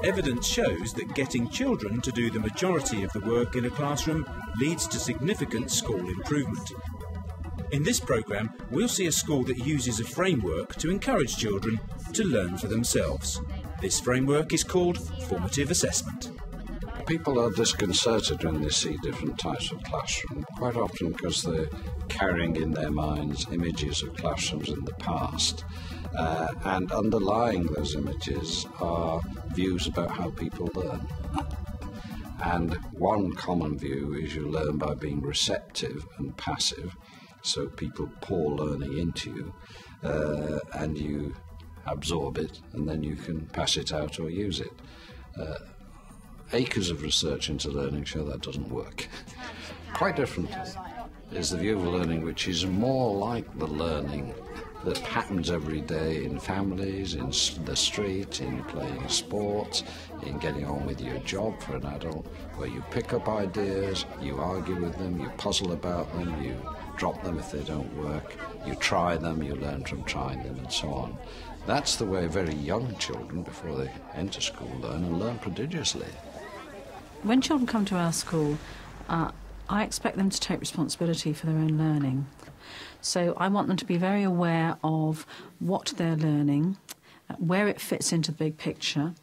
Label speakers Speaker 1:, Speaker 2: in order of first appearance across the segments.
Speaker 1: Evidence shows that getting children to do the majority of the work in a classroom leads to significant school improvement. In this programme, we'll see a school that uses a framework to encourage children to learn for themselves. This framework is called formative assessment.
Speaker 2: People are disconcerted when they see different types of classroom, quite often because they're carrying in their minds images of classrooms in the past. And underlying those images are views about how people learn. And one common view is you learn by being receptive and passive, so people pour learning into you, and you absorb it, and then you can pass it out or use it. Acres of research into learning show that doesn't work. Quite different is the view of learning which is more like the learning that happens every day in families, in the street, in playing sport, in getting on with your job for an adult, where you pick up ideas, you argue with them, you puzzle about them, you drop them if they don't work, you try them, you learn from trying them, and so on. That's the way very young children, before they enter school, learn, and learn prodigiously.
Speaker 3: When children come to our school, I expect them to take responsibility for their own learning. So I want them to be very aware of what they're learning, where it fits into the big picture,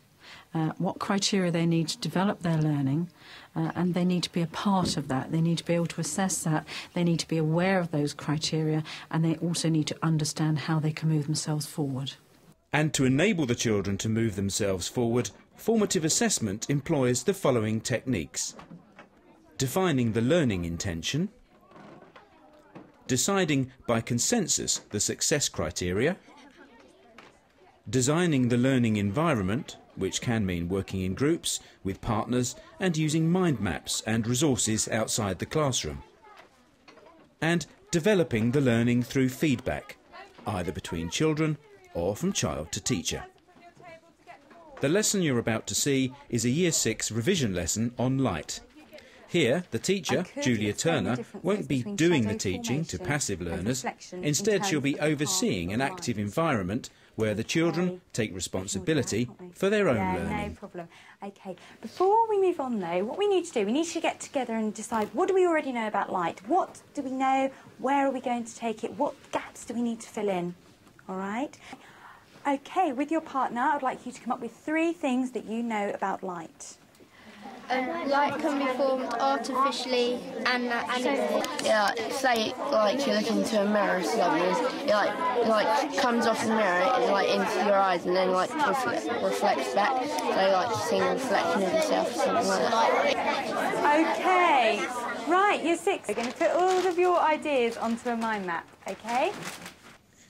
Speaker 3: what criteria they need to develop their learning, and they need to be a part of that. They need to be able to assess that. They need to be aware of those criteria, and they also need to understand how they can move themselves forward.
Speaker 1: And to enable the children to move themselves forward, formative assessment employs the following techniques: defining the learning intention, deciding by consensus the success criteria, designing the learning environment, which can mean working in groups, with partners, and using mind maps and resources outside the classroom, and developing the learning through feedback, either between children or from child to teacher. The lesson you're about to see is a Year 6 revision lesson on light. Here, the teacher, Julia Turner, won't be doing the teaching to passive learners. Instead, she'll be overseeing an active environment where the children take responsibility for their own learning.
Speaker 4: No problem. OK. Before we move on, though, what we need to do, we need to get together and decide what do we already know about light? What do we know? Where are we going to take it? What gaps do we need to fill in? All right? OK, with your partner, I would like you to come up with 3 things that you know about light.
Speaker 5: Light can be formed artificially and naturally. Yeah, say like you're looking into a mirror or something, it like comes off the mirror, it's like into your eyes and then like reflects back. So like you see a reflection of yourself or something like that.
Speaker 4: OK, right, Year 6. We're going to put all of your ideas onto a mind map, OK?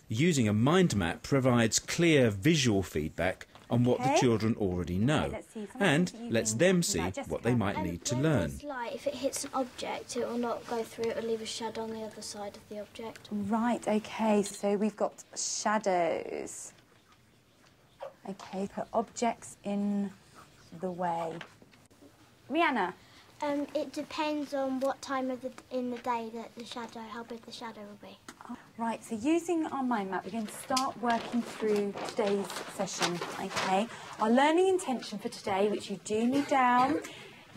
Speaker 1: Using a mind map provides clear visual feedback on what the children already know, and lets them see what they might need to learn.
Speaker 6: Light, if it hits an object, it will not go through, it will leave a shadow on the other side of the object.
Speaker 4: Right, OK, so we've got shadows. OK, put objects in the way. Rihanna?
Speaker 6: It depends on what time of in the day that the shadow, how big the shadow will be.
Speaker 4: Right, so using our mind map, we're going to start working through today's session, OK? Our learning intention for today, which you do need down,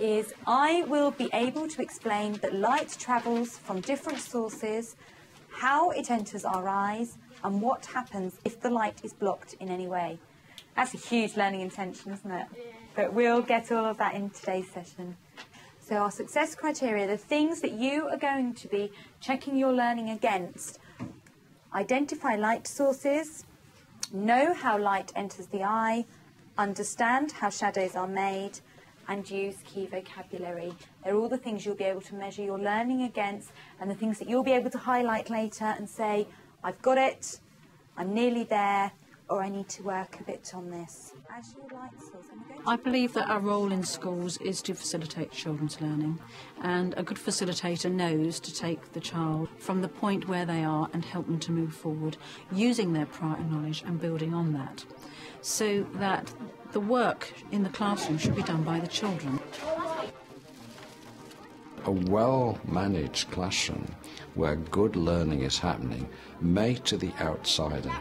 Speaker 4: is I will be able to explain that light travels from different sources, how it enters our eyes, and what happens if the light is blocked in any way. That's a huge learning intention, isn't it? Yeah. But we'll get all of that in today's session. So our success criteria, the things that you are going to be checking your learning against: identify light sources, know how light enters the eye, understand how shadows are made, and use key vocabulary. They're all the things you'll be able to measure your learning against, and the things that you'll be able to highlight later and say, I've got it, I'm nearly there, or I need to work a bit on this. As your light source,
Speaker 3: I believe that our role in schools is to facilitate children's learning, and a good facilitator knows to take the child from the point where they are and help them to move forward, using their prior knowledge and building on that, so that the work in the classroom should be done by the children.
Speaker 2: A well-managed classroom where good learning is happening may to the outsider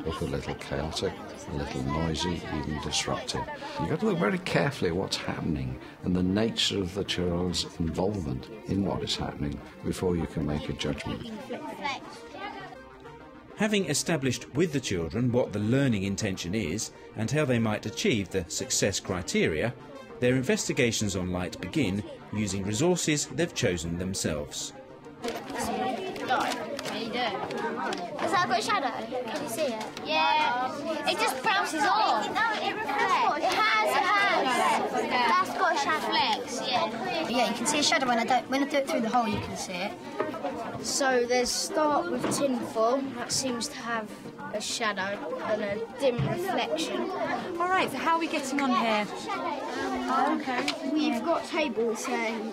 Speaker 2: look a little chaotic, a little noisy, even disruptive. You've got to look very carefully at what's happening and the nature of the child's involvement in what is happening before you can make a judgment.
Speaker 1: Having established with the children what the learning intention is and how they might achieve the success criteria, their investigations on light begin using resources they've chosen themselves.
Speaker 6: Has that got a shadow? Can you see it? Yeah. It just bounces off. No, it reflects. It has. That's got a shadow. Reflects, yeah.
Speaker 7: Yeah, you can see a shadow when I do it through the hole, you can see it. So there's start with tinfoil, that seems to have a shadow and a dim reflection.
Speaker 4: All right, so how are we getting on here?
Speaker 7: We've got tables saying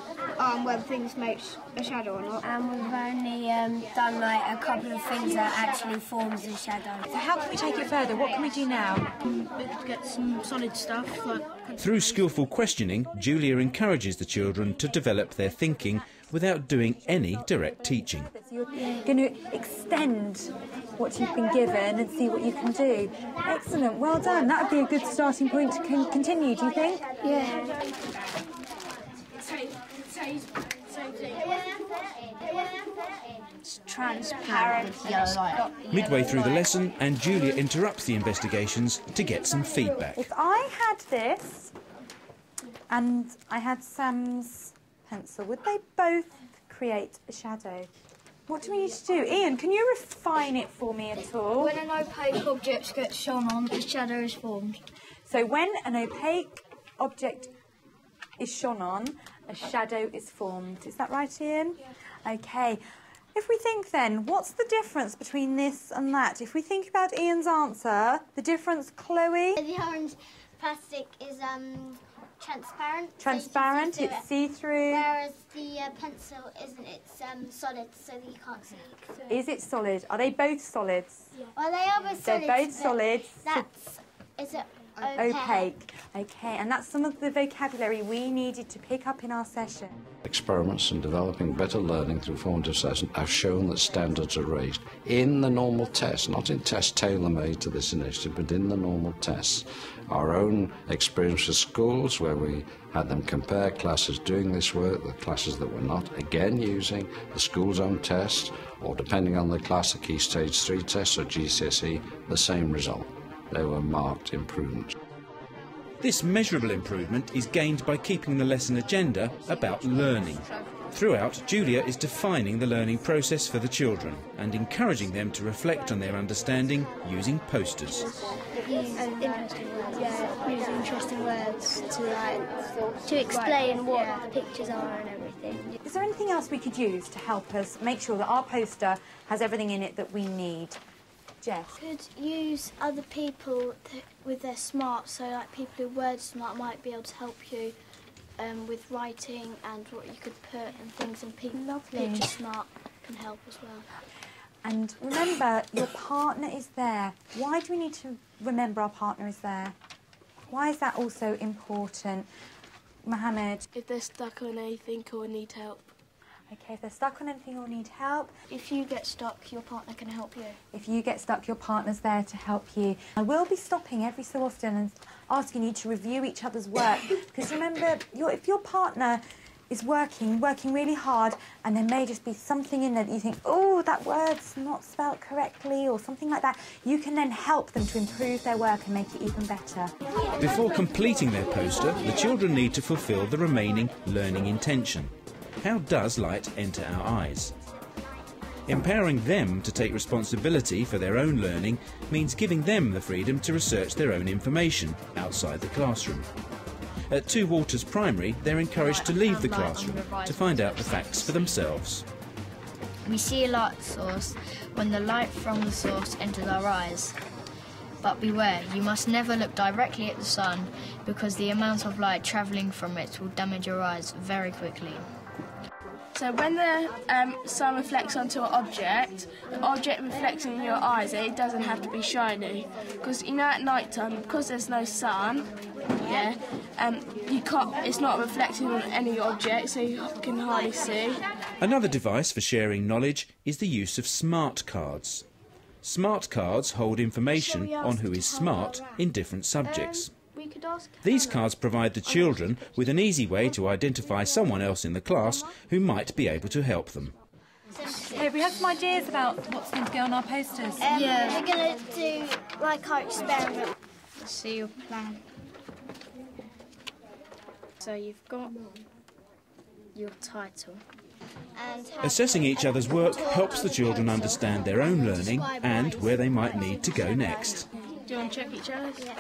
Speaker 7: whether things make a shadow or not.
Speaker 6: And we've only done like a couple of things that actually forms a shadow.
Speaker 4: So how can we take it further? What can we do now?
Speaker 7: We could get some solid stuff.
Speaker 1: Through skillful questioning, Julia encourages the children to develop their thinking without doing any direct teaching.
Speaker 4: So you're going to extend what you've been given and see what you can do. Excellent, well done. That would be a good starting point to continue, do you think?
Speaker 7: Yeah. It's transparent.
Speaker 1: Midway through the lesson, and Julia interrupts the investigations to get some feedback.
Speaker 4: If I had this and I had Sam's pencil, would they both create a shadow? What do we need to do? Ian, can you refine it for me at all?
Speaker 7: When an opaque object gets shone on, a shadow is formed.
Speaker 4: So when an opaque object is shone on, a shadow is formed. Is that right, Ian? Yeah. Okay. If we think then, what's the difference between this and that? If we think about Ian's answer, the difference, Chloe?
Speaker 6: The orange plastic is transparent.
Speaker 4: Transparent,
Speaker 6: so
Speaker 4: it's see-through.
Speaker 6: Whereas the pencil isn't, it's solid, so that you can't see through it.
Speaker 4: Is it solid? Are they both solids?
Speaker 6: Yeah. Well, they are both solids.
Speaker 4: They're both solids.
Speaker 6: Is it
Speaker 4: opaque? Okay, and that's some of the vocabulary we needed to pick up in our session.
Speaker 2: Experiments in developing better learning through formative assessment have shown that standards are raised in the normal tests, not in tests tailor-made to this initiative, but in the normal tests. Our own experience with schools, where we had them compare classes doing this work with classes that were not, again using the school's own tests, or depending on the class, the Key Stage 3 tests or GCSE, the same result. They were marked improvements.
Speaker 1: This measurable improvement is gained by keeping the lesson agenda about learning. Throughout, Julia is defining the learning process for the children and encouraging them to reflect on their understanding using posters.
Speaker 7: Use interesting words to explain what the pictures are and everything.
Speaker 4: Is there anything else we could use to help us make sure that our poster has everything in it that we need? Jess?
Speaker 6: Could use other people with their smart, so like people who word smart might be able to help you with writing and what you could put and things, and picture smart can help as well.
Speaker 4: And remember, your partner is there. Why do we need to remember our partner is there? Why is that also important? Mohammed?
Speaker 8: If they're stuck on anything or need help.
Speaker 4: Okay, if they're stuck on anything or need help.
Speaker 7: If you get stuck, your partner can help you.
Speaker 4: If you get stuck, your partner's there to help you. I will be stopping every so often and asking you to review each other's work, because remember, if your partner is working really hard, and there may just be something in there that you think, oh, that word's not spelt correctly, or something like that, you can then help them to improve their work and make it even better.
Speaker 1: Before completing their poster, the children need to fulfil the remaining learning intention. How does light enter our eyes? Empowering them to take responsibility for their own learning means giving them the freedom to research their own information outside the classroom. At Two Waters Primary, they're encouraged to leave the classroom to find out the facts for themselves.
Speaker 5: We see a light source when the light from the source enters our eyes. But beware, you must never look directly at the sun, because the amount of light travelling from it will damage your eyes very quickly.
Speaker 8: So when the sun reflects onto an object, the object reflects in your eyes, and it doesn't have to be shiny. Because you know, at night time, because there's no sun, it's not reflecting on any object, so you can hardly see.
Speaker 1: Another device for sharing knowledge is the use of smart cards. Smart cards hold information on who is smart in different subjects. These cards provide the children with an easy way to identify someone else in the class who might be able to help them.
Speaker 4: Okay, we have some ideas about what's going to go on our posters.
Speaker 6: We're going to do like our experiment.
Speaker 7: See your plan. So you've got your title.
Speaker 1: Assessing each other's work helps the children understand their own learning and where they might need to go next.
Speaker 8: Do you want to check each other's? Yeah.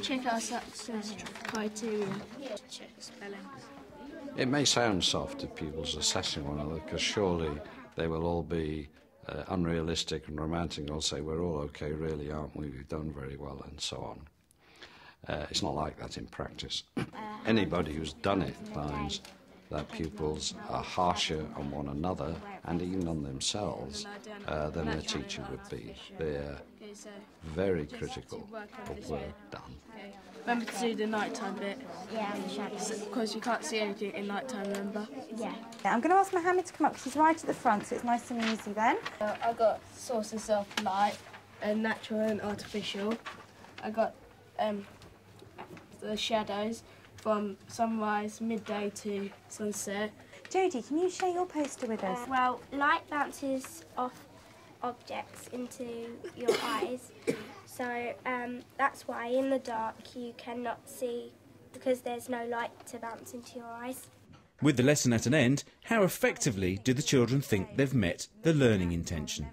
Speaker 8: Check our success criteria. Check spellings.
Speaker 2: It may sound soft to pupils assessing one another, because surely they will all be unrealistic and romantic and all say, we're all okay, really, aren't we? We've done very well, and so on. It's not like that in practice. Anybody who's done it finds that pupils are harsher on one another and even on themselves than their teacher would be. They're very critical of work done.
Speaker 8: Remember to do the nighttime bit.
Speaker 6: Yeah,
Speaker 8: because you can't see anything in nighttime, remember?
Speaker 6: Yeah.
Speaker 4: I'm going to ask Mohammed to come up because he's right at the front, so it's nice and easy then.
Speaker 8: I got sources of light, natural and artificial. I got the shadows from sunrise, midday to sunset.
Speaker 4: Jodie, can you share your poster with us?
Speaker 6: Well, light bounces off objects into your eyes, so that's why in the dark you cannot see because there's no light to bounce into your eyes.
Speaker 1: With the lesson at an end, how effectively do the children think they've met the learning intention?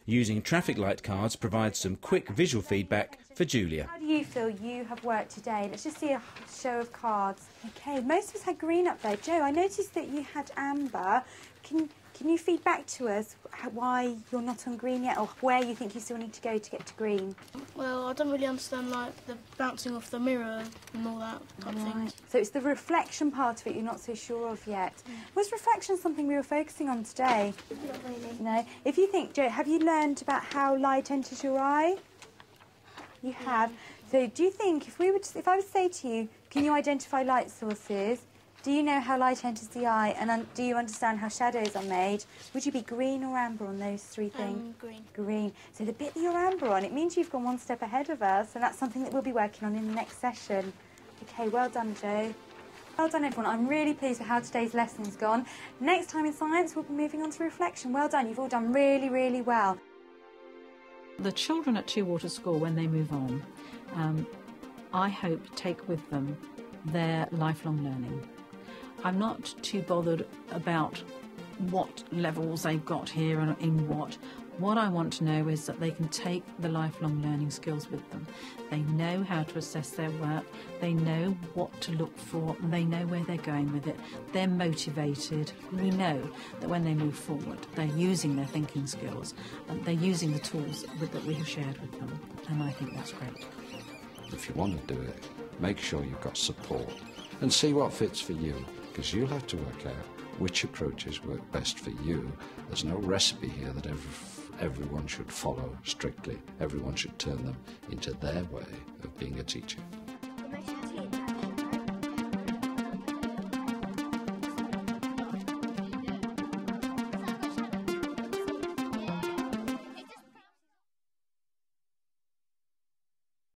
Speaker 1: Using traffic light cards provides some quick visual feedback for Julia.
Speaker 4: How do you feel you have worked today? Let's just see a show of cards. Okay, most of us had green up there. Joe, I noticed that you had amber. Can you feed back to us why you're not on green yet, or where you think you still need to go to get to green?
Speaker 7: Well, I don't really understand like the bouncing off the mirror and all that type of thing.
Speaker 4: So it's the reflection part of it you're not so sure of yet. Was reflection something we were focusing on today?
Speaker 6: Not really.
Speaker 4: No. If you think, Joe, have you learned about how light enters your eye? You have. So do you think if I would say to you, can you identify light sources? Do you know how light enters the eye, and do you understand how shadows are made? Would you be green or amber on those three things?
Speaker 6: Green.
Speaker 4: Green. So the bit that you're amber on, it means you've gone one step ahead of us, and that's something that we'll be working on in the next session. Okay, well done, Joe. Well done, everyone. I'm really pleased with how today's lesson's gone. Next time in science, we'll be moving on to reflection. Well done. You've all done really, really well.
Speaker 3: The children at Two Water School, when they move on, I hope take with them their lifelong learning. I'm not too bothered about what levels they've got here and in what. What I want to know is that they can take the lifelong learning skills with them. They know how to assess their work, they know what to look for, and they know where they're going with it. They're motivated. We know that when they move forward, they're using their thinking skills, and they're using the tools that we have shared with them, and I think that's great.
Speaker 2: If you want to do it, make sure you've got support and see what fits for you, because you'll have to work out which approaches work best for you. There's no recipe here that everyone should follow strictly. Everyone should turn them into their way of being a teacher.